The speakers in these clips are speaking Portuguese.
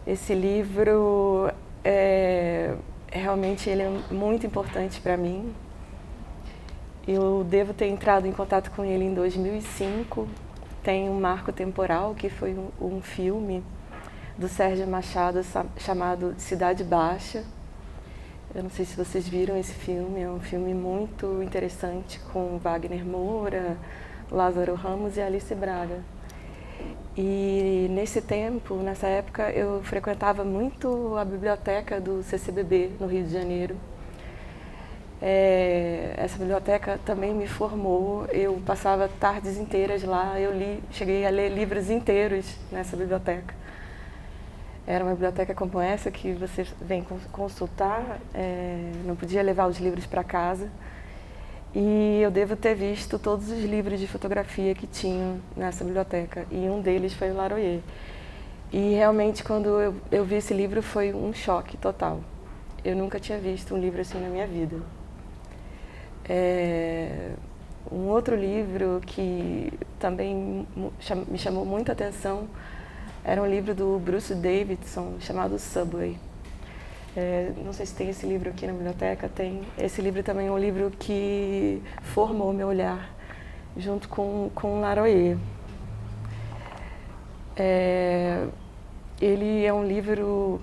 Esse livro, realmente ele é muito importante para mim. Eu devo ter entrado em contato com ele em 2005. Tem um marco temporal, que foi um filme do Sérgio Machado chamado Cidade Baixa. Eu não sei se vocês viram esse filme, é um filme muito interessante com Wagner Moura, Lázaro Ramos e Alice Braga. E nesse tempo, nessa época, eu frequentava muito a biblioteca do CCBB, no Rio de Janeiro. Essa biblioteca também me formou, eu passava tardes inteiras lá, cheguei a ler livros inteiros nessa biblioteca. Era uma biblioteca como essa que você vem consultar, não podia levar os livros para casa. E eu devo ter visto todos os livros de fotografia que tinham nessa biblioteca, e um deles foi o Laroyer. E realmente, quando eu vi esse livro, foi um choque total. Eu nunca tinha visto um livro assim na minha vida. Um outro livro que também me chamou muita atenção era um livro do Bruce Davidson, chamado Subway. Não sei se tem esse livro aqui na biblioteca, tem. Esse livro também é um livro que formou meu olhar, junto com o Laroyer. Ele é um livro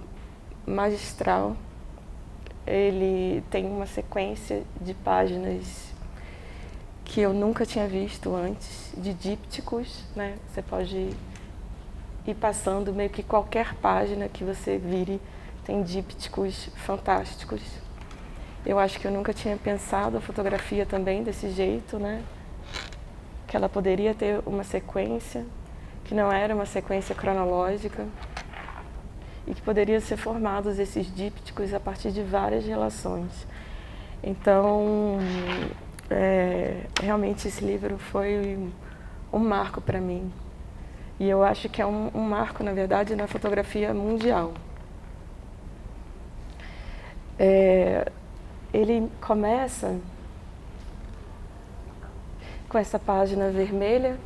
magistral. Ele tem uma sequência de páginas que eu nunca tinha visto antes, de dípticos, né? Você pode ir passando meio que qualquer página que você vire, tem dípticos fantásticos. Eu acho que eu nunca tinha pensado a fotografia também desse jeito, né? Que ela poderia ter uma sequência, que não era uma sequência cronológica, e que poderiam ser formados esses dípticos a partir de várias relações. Então, realmente esse livro foi um marco para mim. E eu acho que é um marco, na verdade, na fotografia mundial. Ele começa com essa página vermelha,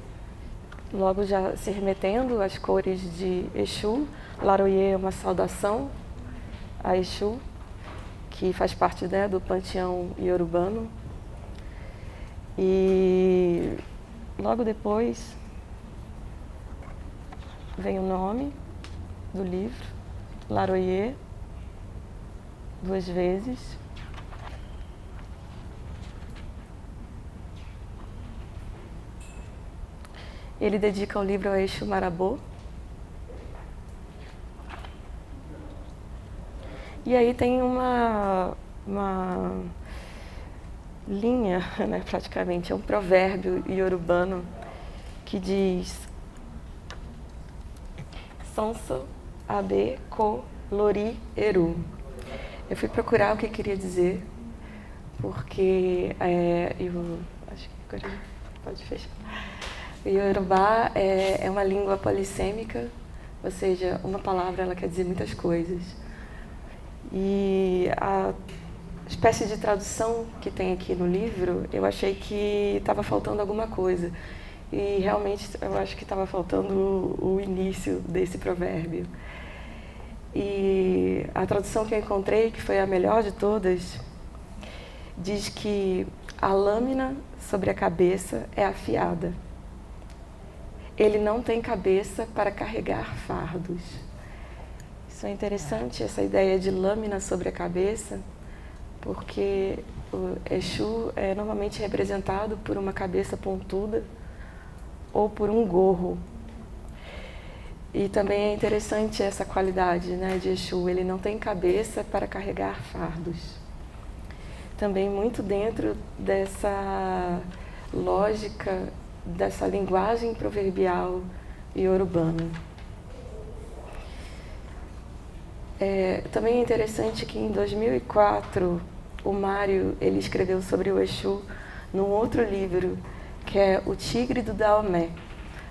logo já se remetendo às cores de Exu. Laroyer é uma saudação a Exu, que faz parte, né, do panteão iorubano. E logo depois vem o nome do livro, Laroyer, 2 vezes. Ele dedica o livro ao Exu Marabô. E aí tem uma linha, né, praticamente, é um provérbio iorubano que diz: Sonso abe ko lori eru. Eu fui procurar o que queria dizer, porque eu acho que agora pode fechar. O Iorubá é uma língua polissêmica, ou seja, uma palavra ela quer dizer muitas coisas. E a espécie de tradução que tem aqui no livro, eu achei que estava faltando alguma coisa. E realmente eu acho que estava faltando o início desse provérbio. E a tradução que eu encontrei, que foi a melhor de todas, diz que a lâmina sobre a cabeça é afiada. Ele não tem cabeça para carregar fardos. Isso é interessante, essa ideia de lâmina sobre a cabeça, porque o Exu é normalmente representado por uma cabeça pontuda ou por um gorro. E também é interessante essa qualidade, né, de Exu, ele não tem cabeça para carregar fardos. Também muito dentro dessa lógica, dessa linguagem proverbial iorubana. Também é interessante que em 2004 o Mário ele escreveu sobre o Exu num outro livro, que é O Tigre do Daomé,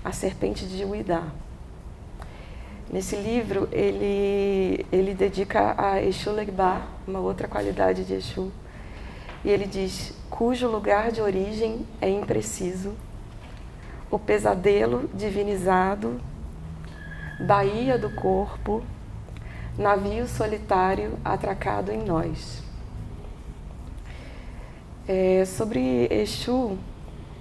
A Serpente de Uidá. Nesse livro ele dedica a Exu Legbá, uma outra qualidade de Exu, e ele diz: cujo lugar de origem é impreciso, o pesadelo divinizado, baía do corpo, navio solitário atracado em nós. Sobre Exu,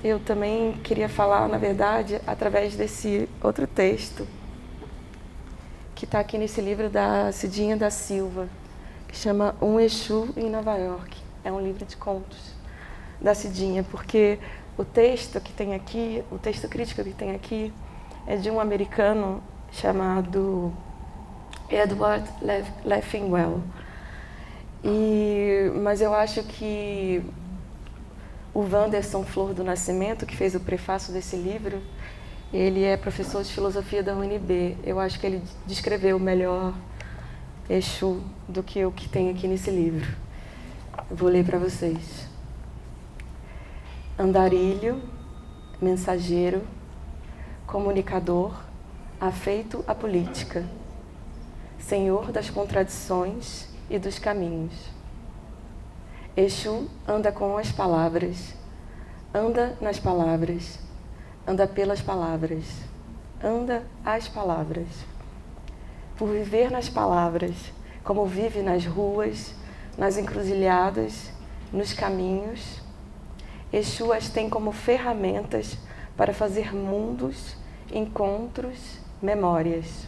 eu também queria falar, na verdade, através desse outro texto que está aqui nesse livro da Cidinha da Silva, que chama Um Exu em Nova York. É um livro de contos da Cidinha, porque o texto que tem aqui, o texto crítico que tem aqui, é de um americano chamado Edward Leffingwell. Mas eu acho que o Wanderson Flor do Nascimento, que fez o prefácio desse livro, ele é professor de filosofia da UNB. Eu acho que ele descreveu melhor Exu do que o que tem aqui nesse livro. Eu vou ler para vocês. Andarilho, mensageiro, comunicador, afeito à política, senhor das contradições e dos caminhos. Exu anda com as palavras, anda nas palavras, anda pelas palavras, anda às palavras. Por viver nas palavras, como vive nas ruas, nas encruzilhadas, nos caminhos, Exu as tem como ferramentas para fazer mundos, encontros, memórias.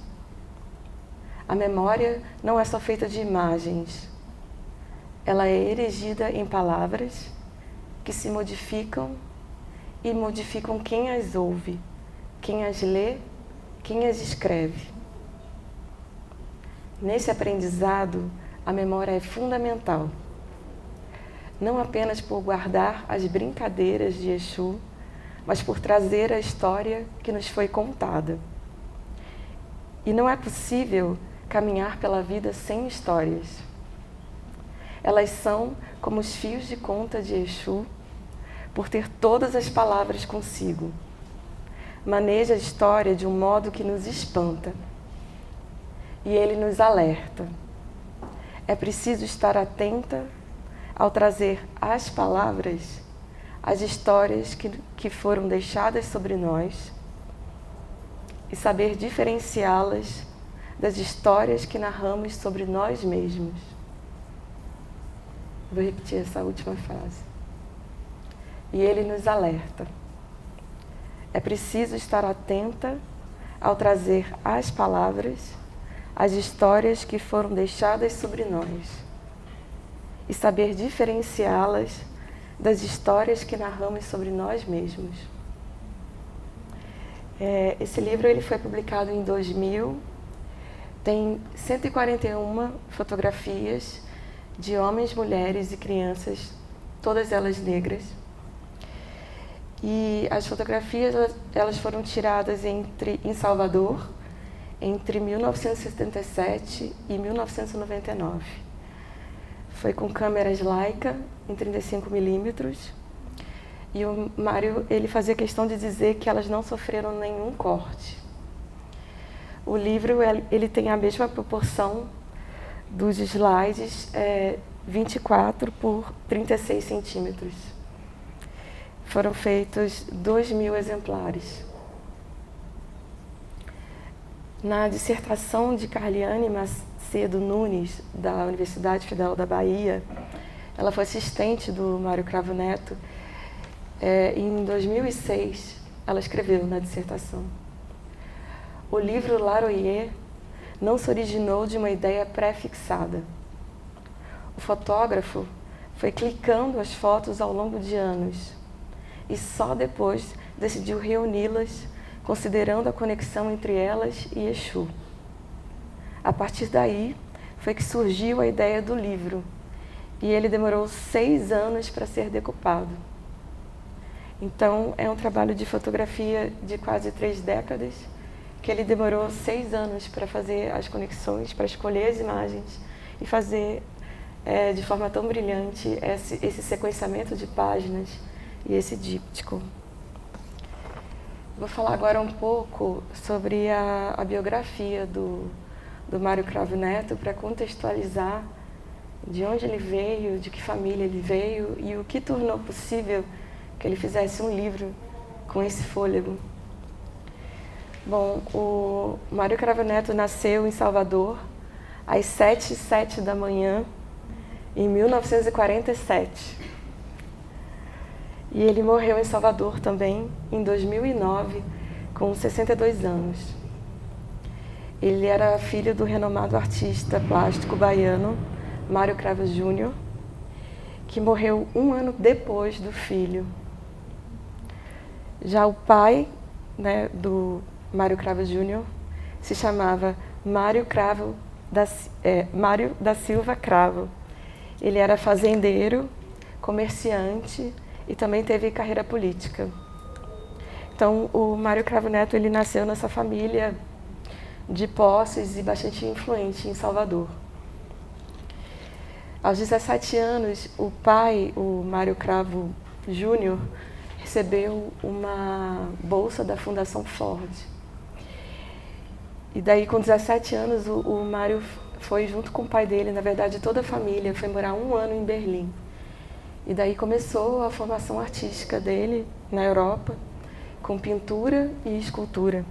A memória não é só feita de imagens. Ela é erigida em palavras que se modificam e modificam quem as ouve, quem as lê, quem as escreve. Nesse aprendizado, a memória é fundamental. Não apenas por guardar as brincadeiras de Exu, mas por trazer a história que nos foi contada. E não é possível caminhar pela vida sem histórias. Elas são como os fios de conta de Exu, por ter todas as palavras consigo. Maneja a história de um modo que nos espanta. E ele nos alerta. É preciso estar atenta ao trazer às palavras as histórias que foram deixadas sobre nós e saber diferenciá-las das histórias que narramos sobre nós mesmos. Vou repetir essa última frase. E ele nos alerta. É preciso estar atenta ao trazer às palavras as histórias que foram deixadas sobre nós e saber diferenciá-las das histórias que narramos sobre nós mesmos. Esse livro ele foi publicado em 2000, tem 141 fotografias de homens, mulheres e crianças, todas elas negras. E as fotografias elas foram tiradas em Salvador entre 1977 e 1999. Foi com câmeras Leica em 35mm. E o Mário ele fazia questão de dizer que elas não sofreram nenhum corte. O livro ele tem a mesma proporção dos slides, 24 por 36 centímetros. Foram feitos 2.000 exemplares. Na dissertação de Carliane Macedo Nunes, da Universidade Federal da Bahia, ela foi assistente do Mário Cravo Neto. Em 2006, ela escreveu na dissertação: o livro Laroyer não se originou de uma ideia pré-fixada. O fotógrafo foi clicando as fotos ao longo de anos e só depois decidiu reuni-las, considerando a conexão entre elas e Exu. A partir daí, foi que surgiu a ideia do livro, e ele demorou 6 anos para ser decupado. Então, é um trabalho de fotografia de quase 3 décadas, que ele demorou 6 anos para fazer as conexões, para escolher as imagens e fazer de forma tão brilhante esse sequenciamento de páginas e esse díptico. Vou falar agora um pouco sobre a biografia do Mário Cravo Neto, para contextualizar de onde ele veio, de que família ele veio e o que tornou possível que ele fizesse um livro com esse fôlego. Bom, o Mário Cravo Neto nasceu em Salvador às 7h07 da manhã, em 1947. E ele morreu em Salvador também, em 2009, com 62 anos. Ele era filho do renomado artista plástico baiano, Mário Cravo Júnior, que morreu 1 ano depois do filho. Já o pai, né, do Mário Cravo Júnior se chamava Mário da Silva Cravo. Ele era fazendeiro, comerciante e também teve carreira política. Então, o Mário Cravo Neto, ele nasceu nessa família de posses e bastante influente em Salvador. Aos 17 anos, o pai, o Mário Cravo Júnior, recebeu uma bolsa da Fundação Ford. E daí, com 17 anos, o Mário foi junto com o pai dele, na verdade toda a família, foi morar 1 ano em Berlim. E daí começou a formação artística dele na Europa, com pintura e escultura.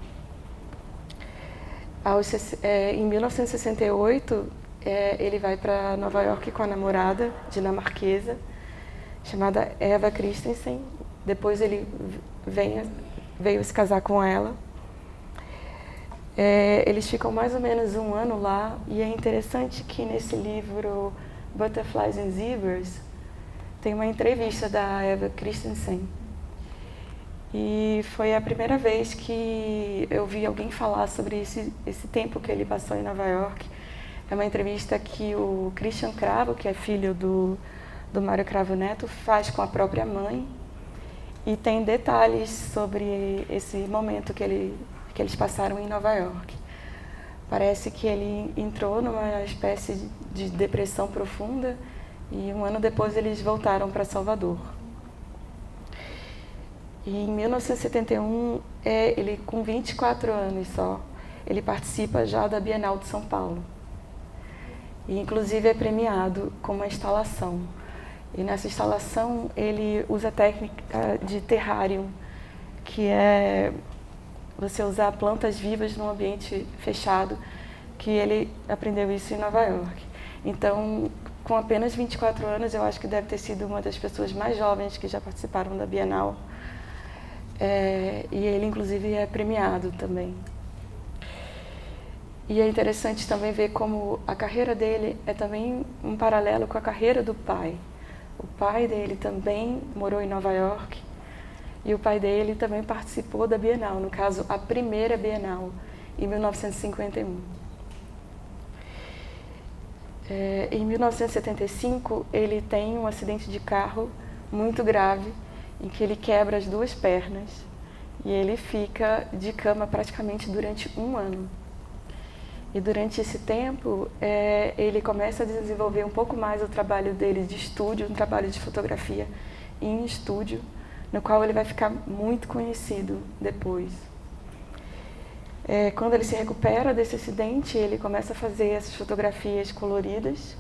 Em 1968, ele vai para Nova York com a namorada dinamarquesa, chamada Eva Christensen. Depois ele veio se casar com ela. Eles ficam mais ou menos 1 ano lá, e é interessante que nesse livro Butterflies and Zebras tem uma entrevista da Eva Christensen. E foi a primeira vez que eu vi alguém falar sobre esse tempo que ele passou em Nova York. É uma entrevista que o Christian Cravo, que é filho do Mário Cravo Neto, faz com a própria mãe. E tem detalhes sobre esse momento que eles passaram em Nova York. Parece que ele entrou numa espécie de depressão profunda e 1 ano depois eles voltaram para Salvador. E em 1971, ele com 24 anos só, ele participa já da Bienal de São Paulo. E inclusive é premiado com uma instalação. E nessa instalação ele usa a técnica de terrário, que é você usar plantas vivas num ambiente fechado, que ele aprendeu isso em Nova York. Então, com apenas 24 anos, eu acho que deve ter sido uma das pessoas mais jovens que já participaram da Bienal. E ele, inclusive, é premiado também. E é interessante também ver como a carreira dele é também um paralelo com a carreira do pai. O pai dele também morou em Nova York e o pai dele também participou da Bienal, no caso, a primeira Bienal, em 1951. Em 1975, ele tem um acidente de carro muito grave, em que ele quebra as 2 pernas e ele fica de cama praticamente durante 1 ano. E durante esse tempo, ele começa a desenvolver um pouco mais o trabalho dele de estúdio, um trabalho de fotografia em estúdio, no qual ele vai ficar muito conhecido depois. Quando ele se recupera desse acidente, ele começa a fazer essas fotografias coloridas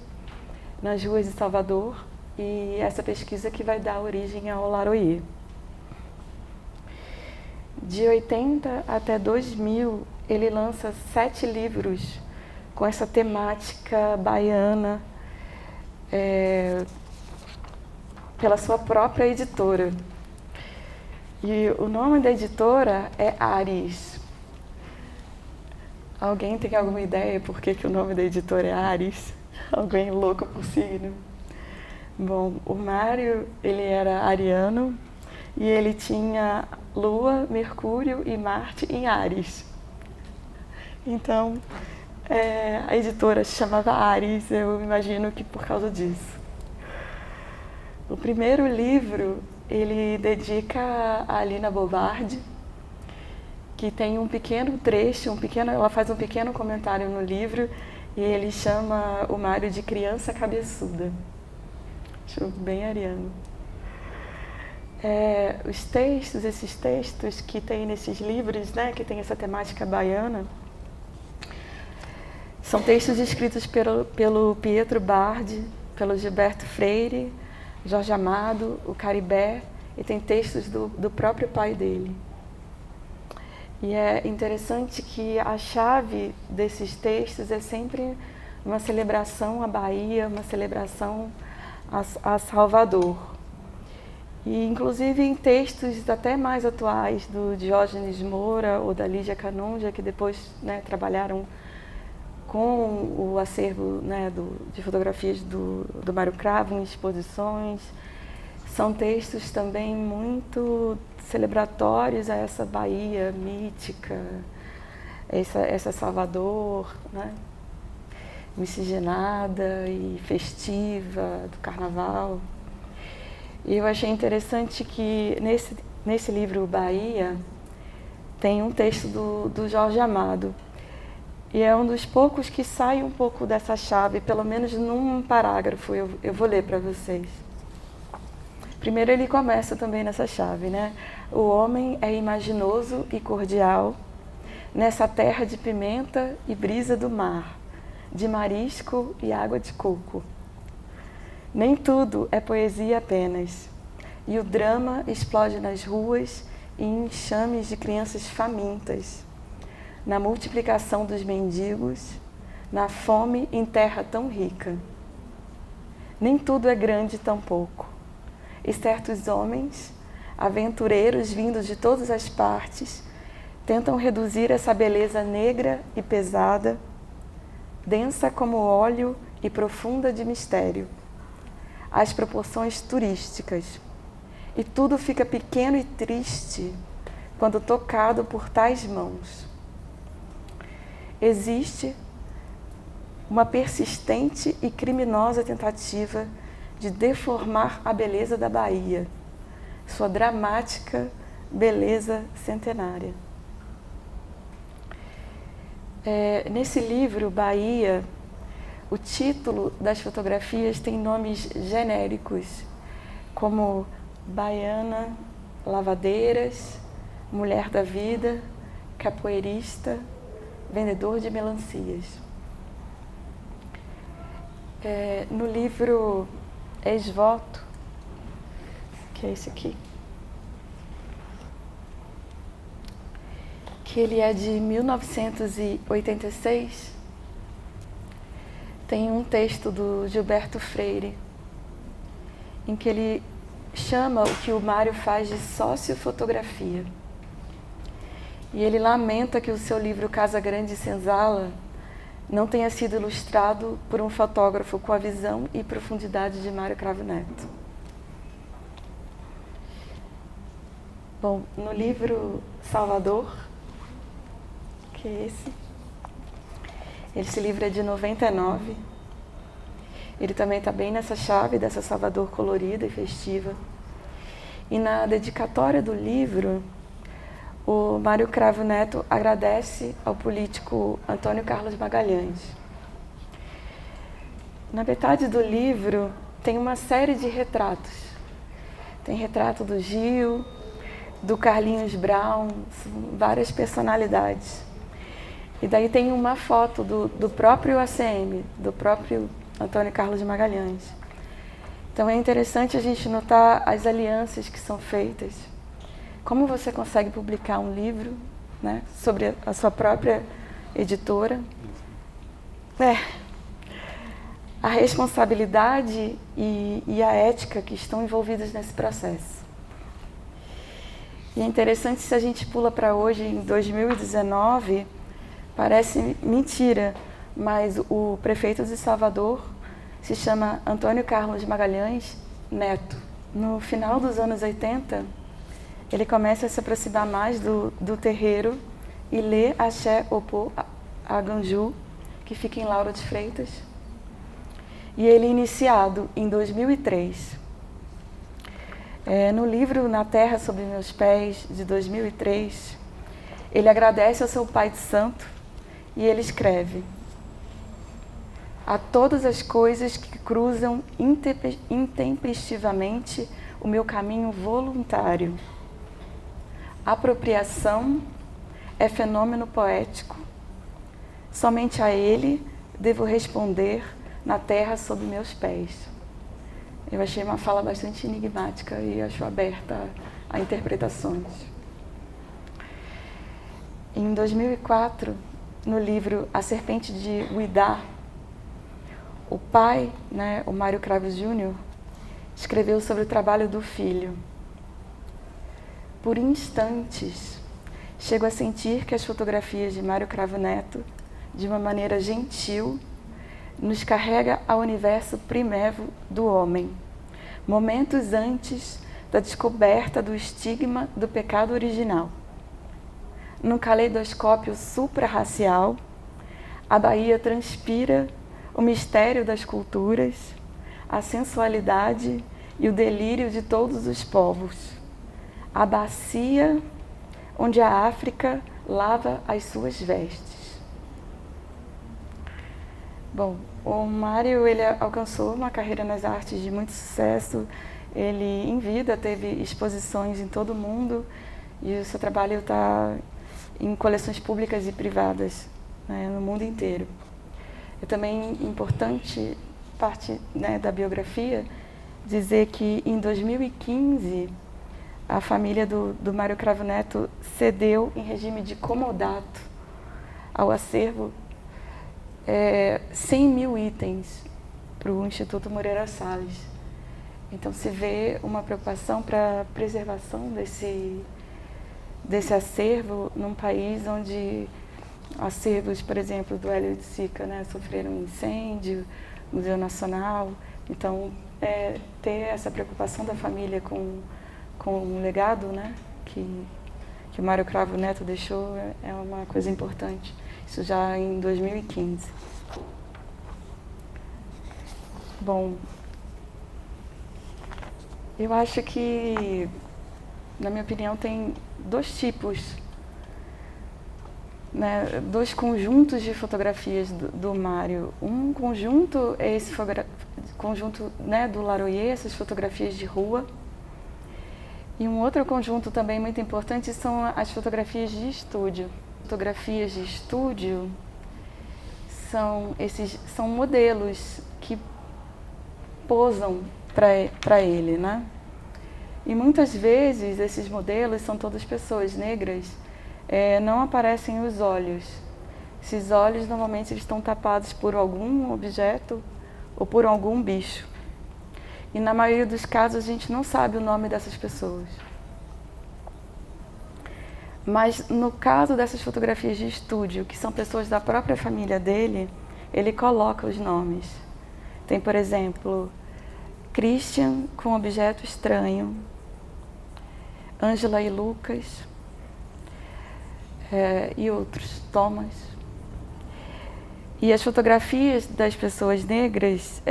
nas ruas de Salvador, e essa pesquisa que vai dar origem ao Laroyer. De 80 até 2000, ele lança 7 livros com essa temática baiana, pela sua própria editora. E o nome da editora é Ares. Alguém tem alguma ideia por que o nome da editora é Ares? Alguém louco por signo? Bom, o Mário, ele era ariano e ele tinha Lua, Mercúrio e Marte em Áries. Então, a editora se chamava Ares, eu imagino que por causa disso. O primeiro livro, ele dedica a Alina Bobardi, que tem um pequeno trecho, ela faz um pequeno comentário no livro, e ele chama o Mário de criança cabeçuda. Acho bem ariano. Esses textos que tem nesses livros, né, que tem essa temática baiana, são textos escritos pelo Pietro Bardi, pelo Gilberto Freire, Jorge Amado, o Caribé, e tem textos do próprio pai dele. E é interessante que a chave desses textos é sempre uma celebração à Bahia, uma celebração a Salvador. E, inclusive, em textos até mais atuais do Diógenes Moura ou da Lígia Canongia, que depois, né, trabalharam com o acervo, né, de fotografias do Mário Cravo em exposições, são textos também muito celebratórios a essa Bahia mítica, essa Salvador, né, miscigenada e festiva do Carnaval. E eu achei interessante que nesse livro Bahia tem um texto do Jorge Amado. E é um dos poucos que sai um pouco dessa chave, pelo menos num parágrafo, eu vou ler para vocês. Primeiro ele começa também nessa chave, né? O homem é imaginoso e cordial, nessa terra de pimenta e brisa do mar, de marisco e água de coco. Nem tudo é poesia apenas, e o drama explode nas ruas e em enxames de crianças famintas, na multiplicação dos mendigos, na fome em terra tão rica. Nem tudo é grande tampouco, e certos homens, aventureiros vindos de todas as partes, tentam reduzir essa beleza negra e pesada, densa como óleo e profunda de mistério, às proporções turísticas, e tudo fica pequeno e triste quando tocado por tais mãos. Existe uma persistente e criminosa tentativa de deformar a beleza da Bahia, sua dramática beleza centenária. Nesse livro, Bahia, o título das fotografias tem nomes genéricos, como Baiana, Lavadeiras, Mulher da Vida, Capoeirista, Vendedor de Melancias. No livro Ex-Voto, que é esse aqui, que ele é de 1986, tem um texto do Gilberto Freire, em que ele chama o que o Mário faz de sociofotografia. E ele lamenta que o seu livro Casa Grande e Senzala não tenha sido ilustrado por um fotógrafo com a visão e profundidade de Mário Cravo Neto. Bom, no livro Salvador, que é esse livro é de 99, ele também está bem nessa chave dessa Salvador colorida e festiva. E na dedicatória do livro, o Mário Cravo Neto agradece ao político Antônio Carlos Magalhães. Na metade do livro tem uma série de retratos. Tem retrato do Gil, do Carlinhos Brown, várias personalidades. E daí tem uma foto do próprio ACM, do próprio Antônio Carlos Magalhães. Então é interessante a gente notar as alianças que são feitas. Como você consegue publicar um livro, né, sobre a sua própria editora? A responsabilidade e a ética que estão envolvidas nesse processo. E é interessante, se a gente pula para hoje, em 2019, parece mentira, mas o prefeito de Salvador se chama Antônio Carlos Magalhães Neto. No final dos anos 80, ele começa a se aproximar mais do terreiro e lê Axé Opô Aganju, que fica em Lauro de Freitas. E ele é iniciado em 2003. No livro Na Terra Sob Meus Pés, de 2003, ele agradece ao seu pai de santo e ele escreve: a todas as coisas que cruzam intempestivamente o meu caminho voluntário. Apropriação é fenômeno poético. Somente a ele devo responder na terra sob meus pés. Eu achei uma fala bastante enigmática e acho aberta a interpretações. Em 2004, no livro A Serpente de Ouidah, O pai, né, o Mário Cravo Júnior, escreveu sobre o trabalho do filho. Por instantes, chego a sentir que as fotografias de Mário Cravo Neto, de uma maneira gentil, nos carrega ao universo primevo do homem, momentos antes da descoberta do estigma do pecado original. Num caleidoscópio suprarracial, a Bahia transpira o mistério das culturas, a sensualidade e o delírio de todos os povos. A bacia onde a África lava as suas vestes. Bom, o Mário, ele alcançou uma carreira nas artes de muito sucesso. Ele, em vida, teve exposições em todo o mundo e o seu trabalho está em coleções públicas e privadas, né, no mundo inteiro. É também importante, parte, né, da biografia, dizer que em 2015 a família do Mário Cravo Neto cedeu em regime de comodato ao acervo 100 mil itens para o Instituto Moreira Salles. Então se vê uma preocupação para a preservação desse acervo num país onde acervos, por exemplo, do Hélio de Sica, né, sofreram um incêndio, Museu Nacional. Então, ter essa preocupação da família com o legado, né, que o Mário Cravo Neto deixou é uma coisa importante. Isso já em 2015. Bom, eu acho que, na minha opinião, tem dois tipos, né, dois conjuntos de fotografias do Mário. Um conjunto é esse conjunto, né, do Laroyer, essas fotografias de rua. E um outro conjunto também muito importante são as fotografias de estúdio. Fotografias de estúdio são modelos que posam para ele, né? E muitas vezes esses modelos são todas pessoas negras, não aparecem os olhos. Esses olhos normalmente eles estão tapados por algum objeto ou por algum bicho. E na maioria dos casos a gente não sabe o nome dessas pessoas. Mas no caso dessas fotografias de estúdio, que são pessoas da própria família dele, ele coloca os nomes. Tem, por exemplo, Christian com objeto estranho, Ângela e Lucas, e outros, Thomas. E as fotografias das pessoas negras,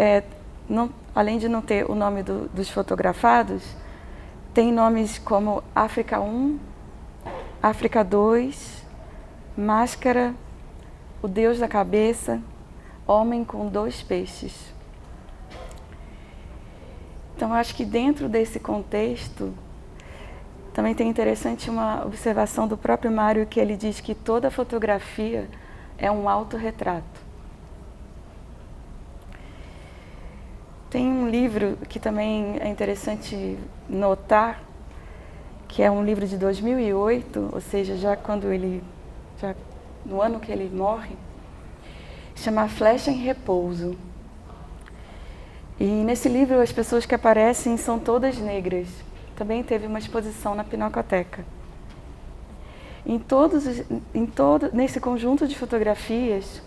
além de não ter o nome dos fotografados, tem nomes como África 1, África 2, Máscara, O Deus da Cabeça, Homem com 2 peixes. Então, acho que dentro desse contexto, também tem interessante uma observação do próprio Mário, que ele diz que toda fotografia é um autorretrato. Tem um livro que também é interessante notar, que é um livro de 2008, ou seja, já no ano que ele morre, chama Flecha em Repouso. E nesse livro as pessoas que aparecem são todas negras. Também teve uma exposição na Pinacoteca. Nesse conjunto de fotografias,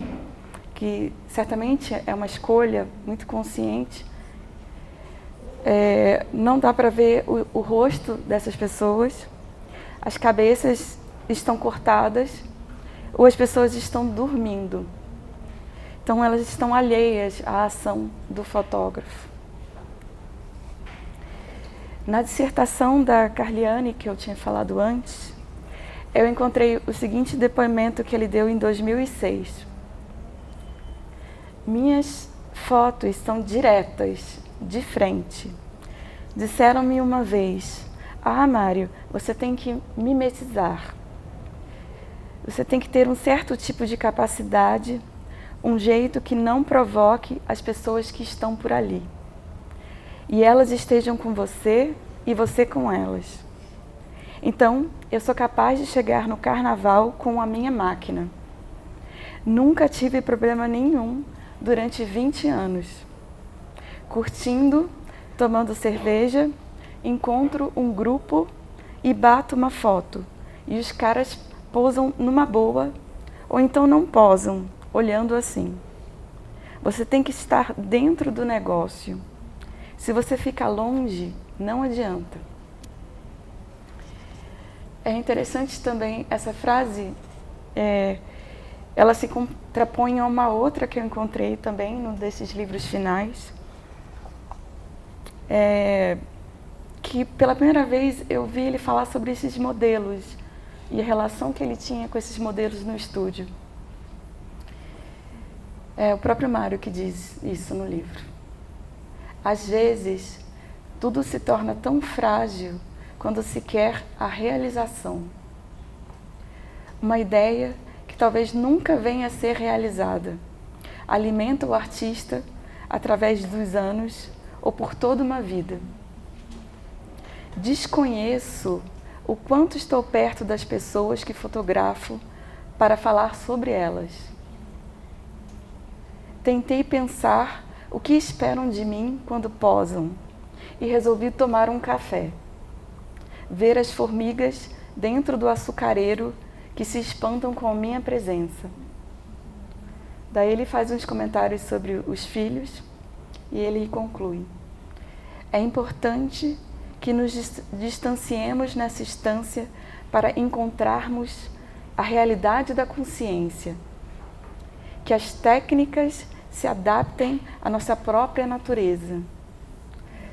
que certamente é uma escolha muito consciente, não dá para ver o rosto dessas pessoas, as cabeças estão cortadas ou as pessoas estão dormindo. Então elas estão alheias à ação do fotógrafo. Na dissertação da Carliane, que eu tinha falado antes, eu encontrei o seguinte depoimento que ele deu em 2006. Minhas fotos são diretas, de frente. Disseram-me uma vez: "Ah, Mário, você tem que mimetizar. Você tem que ter um certo tipo de capacidade, um jeito que não provoque as pessoas que estão por ali. E elas estejam com você e você com elas. Então, eu sou capaz de chegar no carnaval com a minha máquina. Nunca tive problema nenhum durante 20 anos. Curtindo, tomando cerveja, encontro um grupo e bato uma foto. E os caras posam numa boa, ou então não posam, olhando assim. Você tem que estar dentro do negócio. Se você ficar longe, não adianta. É interessante também essa frase, ela se contrapõe a uma outra que eu encontrei também num desses livros finais, que pela primeira vez eu vi ele falar sobre esses modelos e a relação que ele tinha com esses modelos no estúdio. É o próprio Mário que diz isso no livro. Às vezes, tudo se torna tão frágil quando se quer a realização. Uma ideia que talvez nunca venha a ser realizada alimenta o artista através dos anos ou por toda uma vida. Desconheço o quanto estou perto das pessoas que fotografo para falar sobre elas. Tentei pensar o que esperam de mim quando posam e resolvi tomar um café. Ver as formigas dentro do açucareiro que se espantam com a minha presença. Daí ele faz uns comentários sobre os filhos e ele conclui: é importante que nos distanciemos nessa instância para encontrarmos a realidade da consciência, que as técnicas se adaptem à nossa própria natureza.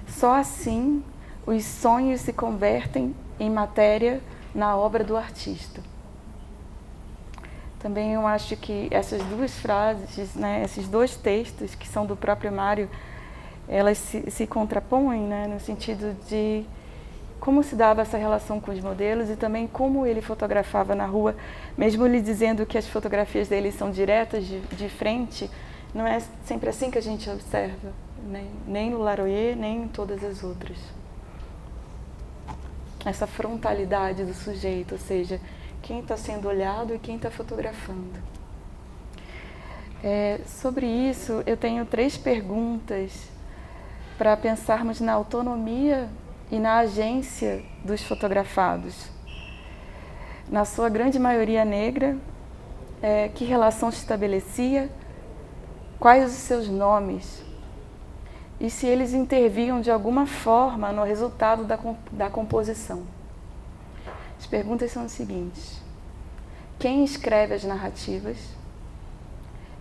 Só assim os sonhos se convertem em matéria na obra do artista. Também eu acho que essas duas frases, esses dois textos que são do próprio Mário, elas se contrapõem, no sentido de como se dava essa relação com os modelos e também como ele fotografava na rua, mesmo ele dizendo que as fotografias dele são diretas, de frente, não é sempre assim que a gente observa, nem no Laroyer, nem em todas as outras. Essa frontalidade do sujeito, ou seja, quem está sendo olhado e quem está fotografando. Sobre isso, eu tenho 3 perguntas para pensarmos na autonomia e na agência dos fotografados. Na sua grande maioria negra, que relação se estabelecia, quais os seus nomes e se eles intervinham de alguma forma no resultado da composição. As perguntas são as seguintes: quem escreve as narrativas?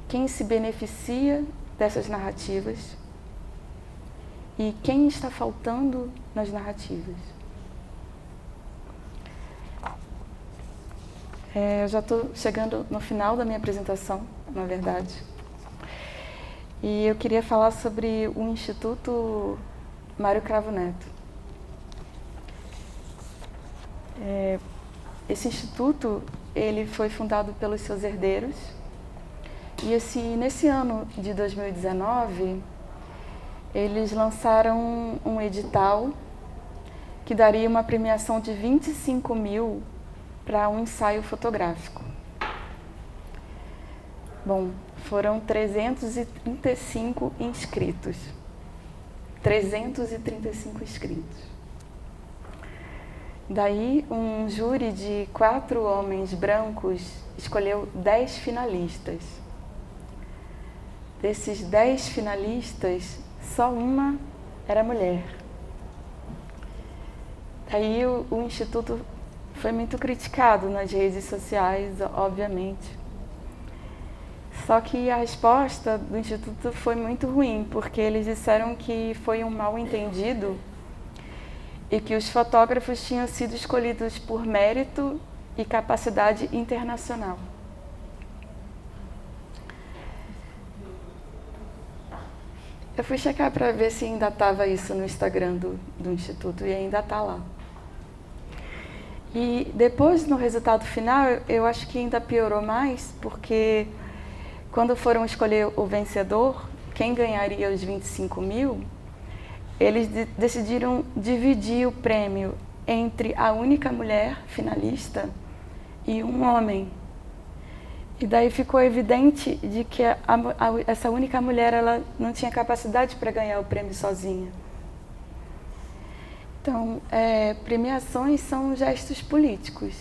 Quem se beneficia dessas narrativas? E quem está faltando nas narrativas? Eu já estou chegando no final da minha apresentação, na verdade. E eu queria falar sobre o Instituto Mário Cravo Neto. Esse instituto, ele foi fundado pelos seus herdeiros. E nesse ano de 2019, eles lançaram um edital que daria uma premiação de 25 mil para um ensaio fotográfico. Bom, foram 335 inscritos. 335 inscritos. Daí, um júri de 4 homens brancos escolheu 10 finalistas. Desses 10 finalistas, só uma era mulher. Daí o Instituto foi muito criticado nas redes sociais, obviamente. Só que a resposta do Instituto foi muito ruim, porque eles disseram que foi um mal-entendido e que os fotógrafos tinham sido escolhidos por mérito e capacidade internacional. Eu fui checar para ver se ainda estava isso no Instagram do Instituto, e ainda está lá. E depois, no resultado final, eu acho que ainda piorou mais, porque quando foram escolher o vencedor, quem ganharia os 25 mil, eles decidiram dividir o prêmio entre a única mulher finalista e um homem. E daí ficou evidente de que essa única mulher ela não tinha capacidade para ganhar o prêmio sozinha. Então, premiações são gestos políticos.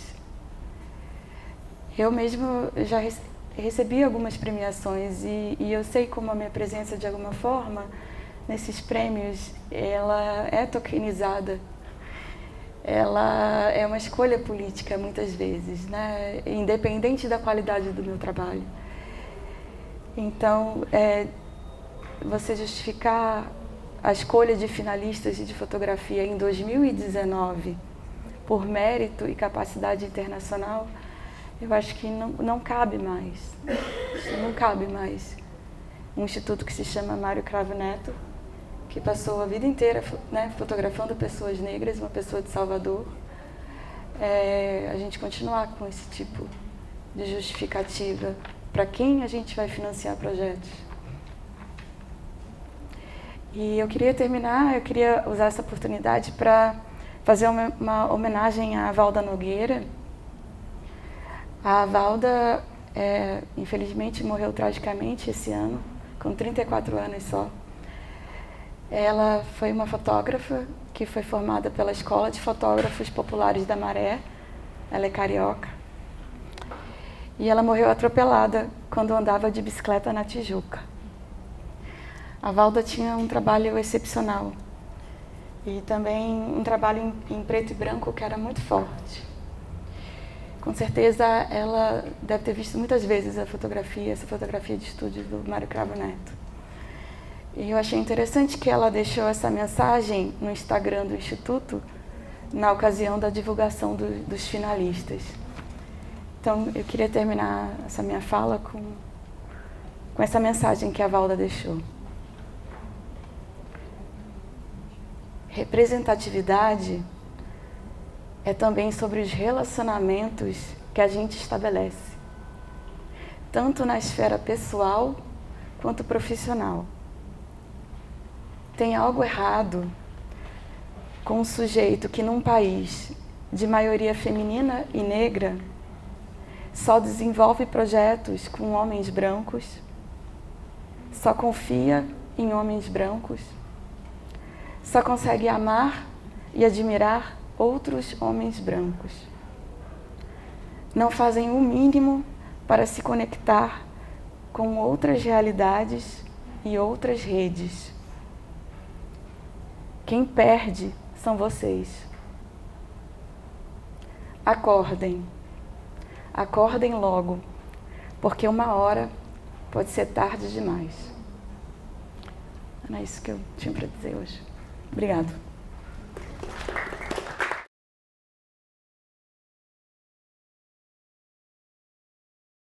Eu mesmo já recebi algumas premiações e eu sei como a minha presença, de alguma forma, nesses prêmios, ela é tokenizada. Ela é uma escolha política, muitas vezes, né? Independente da qualidade do meu trabalho. Então, você justificar a escolha de finalistas de fotografia em 2019 por mérito e capacidade internacional, eu acho que não cabe mais. Não cabe mais. Um instituto que se chama Mário Cravo Neto, que passou a vida inteira, né, fotografando pessoas negras, uma pessoa de Salvador, a gente continuar com esse tipo de justificativa para quem a gente vai financiar projetos. E eu queria usar essa oportunidade para fazer uma homenagem à Valda Nogueira. A Valda, infelizmente, morreu tragicamente esse ano, com 34 anos só. Ela foi uma fotógrafa que foi formada pela Escola de Fotógrafos Populares da Maré. Ela é carioca. E ela morreu atropelada quando andava de bicicleta na Tijuca. A Valda tinha um trabalho excepcional. E também um trabalho em preto e branco que era muito forte. Com certeza ela deve ter visto muitas vezes essa fotografia de estúdio do Mário Cravo Neto. E eu achei interessante que ela deixou essa mensagem no Instagram do Instituto na ocasião da divulgação dos finalistas. Então, eu queria terminar essa minha fala com essa mensagem que a Valda deixou. Representatividade é também sobre os relacionamentos que a gente estabelece, tanto na esfera pessoal quanto profissional. Tem algo errado com um sujeito que, num país de maioria feminina e negra, só desenvolve projetos com homens brancos, só confia em homens brancos, só consegue amar e admirar outros homens brancos. Não fazem o mínimo para se conectar com outras realidades e outras redes. Quem perde são vocês. Acordem. Acordem logo, porque uma hora pode ser tarde demais. Era isso que eu tinha para dizer hoje. Obrigada.